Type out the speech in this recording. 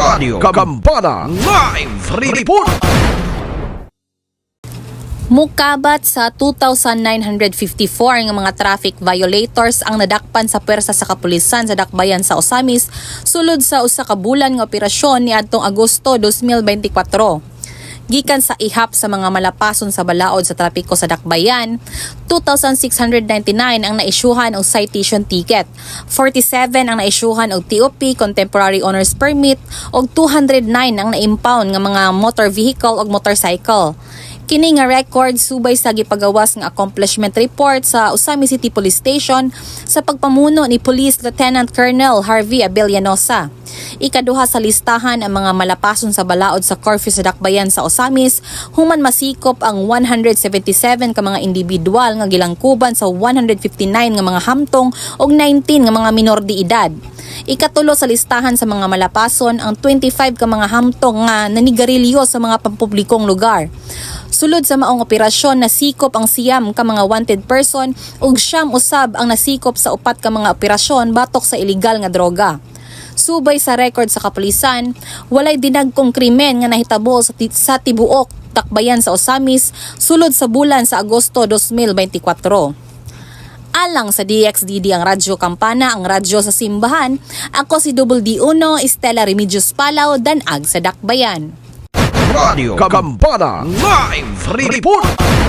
Radio Gambana Live Report. Mukabat sa 2,954 nga mga traffic violators ang nadakpan sa pwersa sa kapulisan sa dakbayan sa Osamis sulod sa usa ka bulan nga operasyon niadtong Agosto 2024. Gikan sa ihap sa mga malapason sa balaod sa trapiko sa dakbayan, 2,699 ang naisyuhan og citation ticket, 47 ang naisyuhan og TOP contemporary owner's permit ug 209 ang na-impound nga mga motor vehicle ug motorcycle. Kini nga record subay sa gipagawas nga accomplishment report sa Osamis City Police Station sa pagpamuno ni Police Lieutenant Colonel Harvey Abellanosa. Ikaduha sa listahan ang mga malapason sa balaod sa curfew sa dakbayan sa Osamis, human masikop ang 177 ka mga individual nga gilangkuban sa 159 nga mga hamtong ug 19 nga mga minor de edad. Ikatulo sa listahan sa mga malapason ang 25 ka mga hamtong nga nanigarilyo sa mga pampublikong lugar. Sulod sa maong operasyon, nasikop ang siyam ka mga wanted person ug siyam usab ang nasikop sa upat ka mga operasyon batok sa iligal nga droga. Subay sa record sa kapulisan, walay dinagkong krimen nga nahitabo sa tibuok dakbayan sa Osamis sulod sa bulan sa Agosto 2024. Alang sa DXDD ang Radyo Kampana, ang radyo sa simbahan, ako si Double D1 Estela Remedios Palaw, danag sa dakbayan. Radio Gambana Live Report.